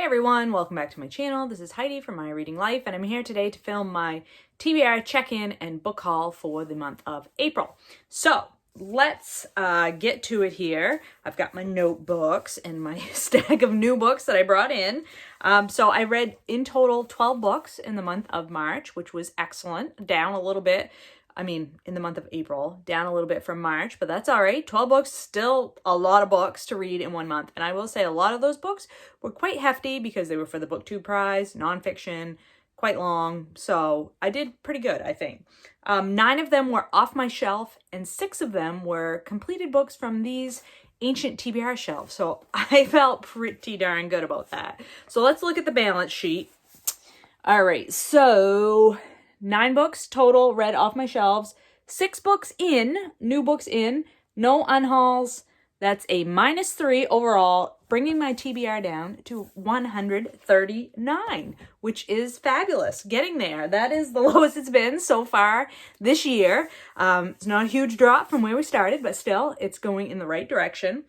Hey everyone, welcome back to my channel. This is Heidi from My Reading Life, and I'm here today to film my TBR check-in and book haul for the month of April. So let's get to it here. I've got my notebooks and my stack of new books that I brought in. So I read in total 12 books in the month of March, which was excellent. Down a little bit. In the month of April, down a little bit from March, but that's all right. 12 books, still a lot of books to read in one month. And I will say a lot of those books were quite hefty because they were for the Booktube Prize, nonfiction, quite long. So I did pretty good, I think. 9 of them were off my shelf and 6 of them were completed books from these ancient TBR shelves. So I felt pretty darn good about that. So let's look at the balance sheet. All right, so 9 books total read off my shelves, 6 books in, new books in, no unhauls. That's a -3 overall, bringing my TBR down to 139, which is fabulous. Getting there. That is the lowest it's been so far this year. It's not a huge drop from where we started, but still, it's going in the right direction.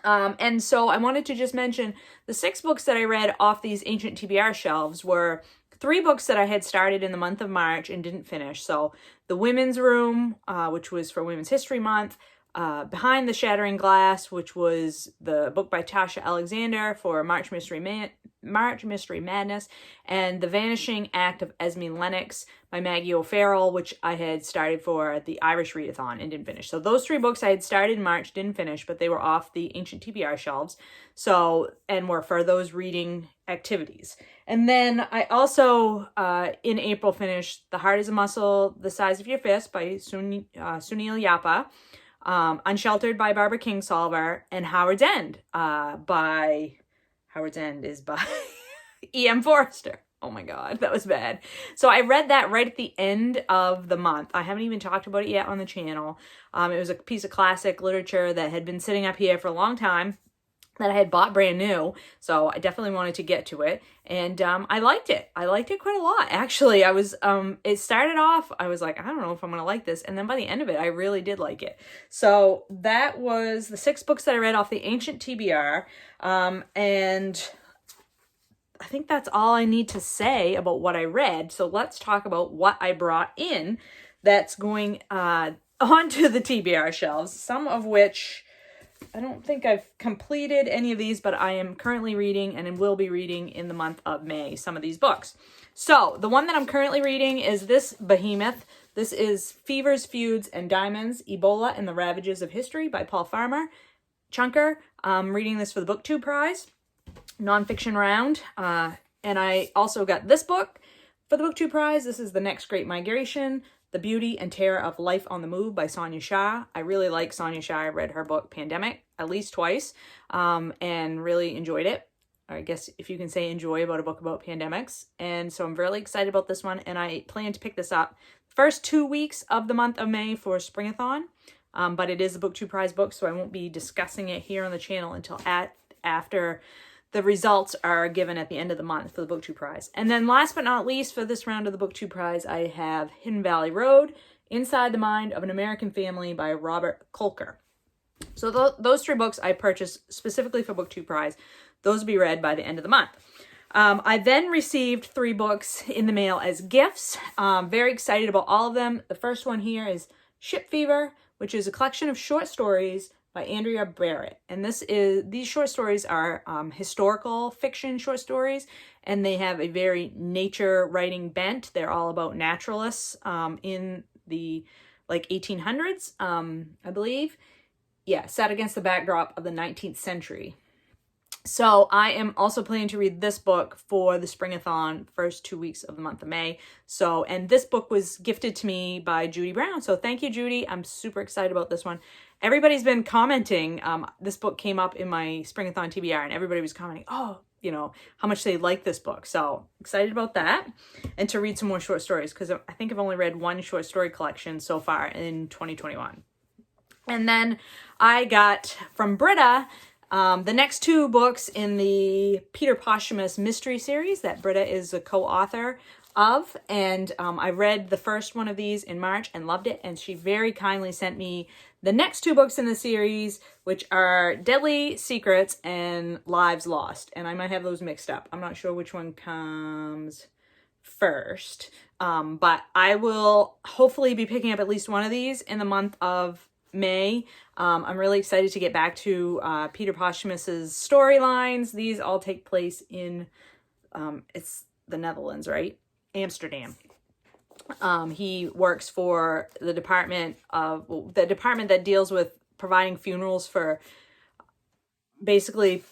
And so I wanted to just mention the 6 books that I read off these ancient TBR shelves were 3 books that I had started in the month of March and didn't finish. So The Women's Room, which was for Women's History Month, Behind the Shattering Glass, which was the book by Tasha Alexander for March Mystery Madness, and The Vanishing Act of Esme Lennox by Maggie O'Farrell, which I had started for the Irish Readathon and didn't finish. So those 3 books I had started in March, didn't finish, but they were off the ancient TBR shelves. So, and were for those reading activities. And then I also, in April, finished The Heart is a Muscle, The Size of Your Fist by Sunil Yapa, Unsheltered by Barbara Kingsolver, and Howard's End is by E.M. Forrester. Oh my God, that was bad. So I read that right at the end of the month. I haven't even talked about it yet on the channel. It was a piece of classic literature that had been sitting up here for a long time, that I had bought brand new, so I definitely wanted to get to it, and I liked it. I liked it quite a lot, actually. It started off, I was like, I don't know if I'm gonna like this, and then by the end of it, I really did like it. So that was the 6 books that I read off the ancient TBR, and I think that's all I need to say about what I read. So let's talk about what I brought in that's going onto the TBR shelves, some of which I don't think I've completed any of these, but I am currently reading and will be reading in the month of May some of these books. So the one that I'm currently reading is this behemoth. This is Fevers, Feuds, and Diamonds, Ebola and the Ravages of History by Paul Farmer. Chunker. I'm reading this for the Booktube Prize, nonfiction round. And I also got this book for the Booktube Prize. This is The Next Great Migration, The Beauty and Terror of Life on the Move by Sonia Shah. I really like Sonia Shah. I read her book Pandemic at least twice and really enjoyed it. I guess if you can say enjoy about a book about pandemics. And so I'm really excited about this one, and I plan to pick this up first 2 weeks of the month of May for Springathon. But it is a Booktube Prize book, so I won't be discussing it here on the channel until after the results are given at the end of the month for the Booktube Prize. And then last but not least for this round of the Booktube Prize, I have Hidden Valley Road, Inside the Mind of an American Family by Robert Kolker. So those 3 books I purchased specifically for Booktube Prize. Those will be read by the end of the month. I then received 3 books in the mail as gifts. Very excited about all of them. The first one here is Ship Fever, which is a collection of short stories by Andrea Barrett. And these short stories are historical fiction short stories, and they have a very nature writing bent. They're all about naturalists in the 1800s, I believe. Yeah, set against the backdrop of the 19th century. So I am also planning to read this book for the Springathon first 2 weeks of the month of May. So, and this book was gifted to me by Judy Brown. So thank you, Judy. I'm super excited about this one. Everybody's been commenting. This book came up in my Springathon TBR, and everybody was commenting, oh, you know, how much they like this book. So excited about that, and to read some more short stories, because I think I've only read 1 short story collection so far in 2021. And then I got from Britta the next 2 books in the Peter Posthumous mystery series that Britta is a co-author of, and I read the first one of these in March and loved it, and she very kindly sent me the next 2 books in the series, which are Deadly Secrets and Lives Lost, and I might have those mixed up. I'm not sure which one comes first, but I will hopefully be picking up at least one of these in the month of May. I'm really excited to get back to Peter Posthumous's storylines. These all take place in it's the Netherlands, right? Amsterdam. He works for the department that deals with providing funerals for basically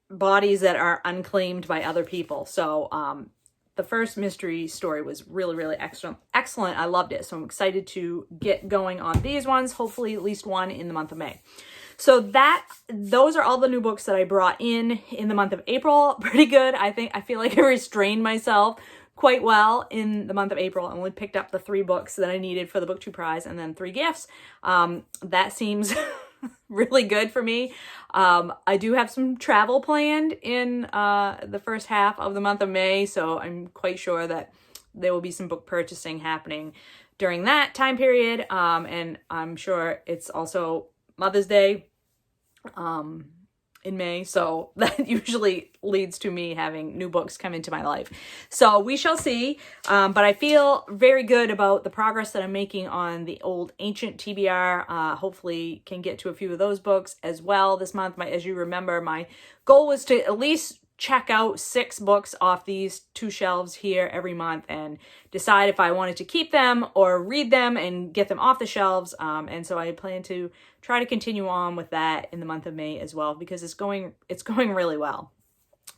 bodies that are unclaimed by other people. So the first mystery story was really, really excellent. I loved it. So I'm excited to get going on these ones, hopefully at least one in the month of May. So those are all the new books that I brought in the month of April. Pretty good. I feel like I restrained myself quite well in the month of April. I only picked up the 3 books that I needed for the Booktube prize and then 3 gifts. That seems really good for me. I do have some travel planned in the first half of the month of May, so I'm quite sure that there will be some book purchasing happening during that time period. And I'm sure it's also Mother's Day in May, so that usually leads to me having new books come into my life. So we shall see, but I feel very good about the progress that I'm making on the old ancient TBR. Hopefully can get to a few of those books as well this month. As you remember, my goal was to at least check out 6 books off these 2 shelves here every month and decide if I wanted to keep them or read them and get them off the shelves. And so I plan to try to continue on with that in the month of May as well, because it's going really well.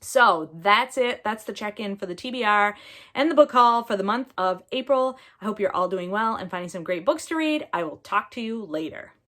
So that's it. That's the check-in for the TBR and the book haul for the month of April. I hope you're all doing well and finding some great books to read. I will talk to you later.